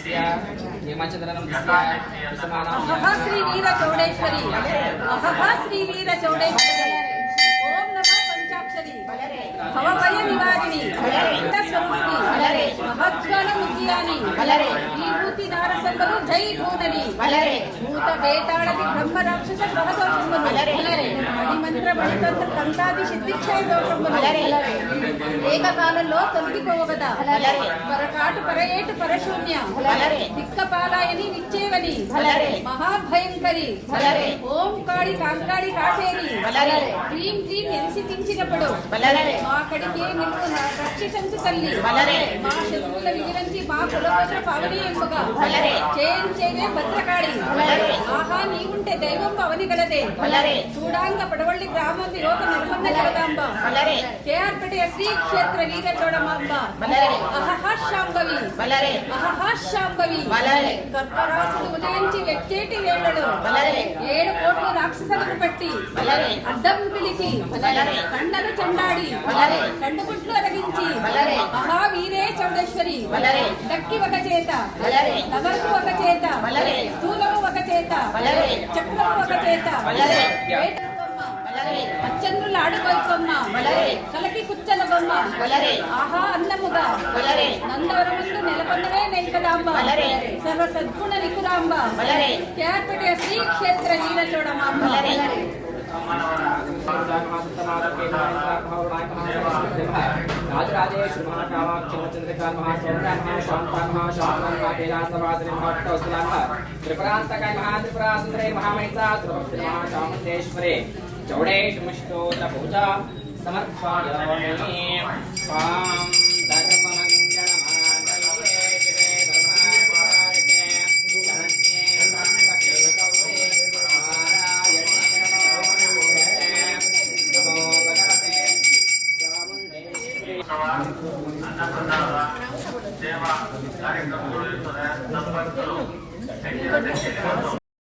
तस्य हेमचंद्रनं तस्य समानां श्री वीर चौडेश्वरी श्री वीर चौडेश्वरी ओम नमः पंचाक्षरी भवभय निवारिणी स्वरूपिणी महज्ज्वल मुद्यानि विभूति नारसंबरु जय भूननि भूत बेताళది బ్రహ్మ రాక్షస గ్రహ దోషములు మణిమంత్ర మణితంత్ర తంత్రాది సిద్ధిక్షయ దోషములు ఏకకాలంలో తొలగిపోవగదా పరకాటు పరయేటు పరశూన్య దిక్కపాలాయని నిచ్చేవని మహాభయంకరి ఓం కాళి కాంకాళి కాటేరి క్రీం క్రీం ఎలిసి తించినప్పుడు మా కడికే నిన్ను రక్షించు తల్లి మా శత్రువుల విజిలంచి మా కులగోత్ర పావని ఎంపుగా చేయించేవే భద్రకాళి ఆహా నీవుంటే దైవం పవని గలదే చూడాంగ పడవళ్ళి గ్రామం విరోధ నిర్మన్న జగదాంబ కేఆర్పేట శ్రీ క్షేత్ర వీర చోడమాంబ అహహ శాంభవి శాంభవి గర్భరాశులు ఉదయించి వెచ్చేటి వేళలు 7 కోట్లు రాక్షసులకు పెట్టి అడ్డం పిలిచి కండలు చెండాడి కండుగుట్లు అరగించి మహావీరే చౌడేశ్వరి దక్కి ఒక చేత నగరకు ఒక చేత స్థూలము ఒక చేత చక్రము ఒక చేత పచ్చంద్రులు ఆడుకోయమ్మ కలకి కుచ్చల బొమ్మ ఆహా అన్నముగా నందవర ముందు నెలకొన్నవే నెంకదాంబ సర్వ సద్గుణ నికురాంబ కేఆర్పేట శ్రీ క్షేత్ర వీర చోడమాంబ राजराजेश महाकामाक्ष चंद्रकाल महासौंदर्य महाशांता महाशांता महातेजासवासरि महापटौसलाः त्रिपुरांतकाय महात्रिपुरासुंदरे महामहिषासुरभक्षिणे महाचामुण्डेश्वरे चौडेश मुष्टोत पूजा समर्पयामि स्वां धर्ममङ्गलमाङ्गल्ये शिवे धर्मार्थे शरण्ये त्र्यम्बके गौरी नारायणे नमो भगवते चामुण्डेश्वरी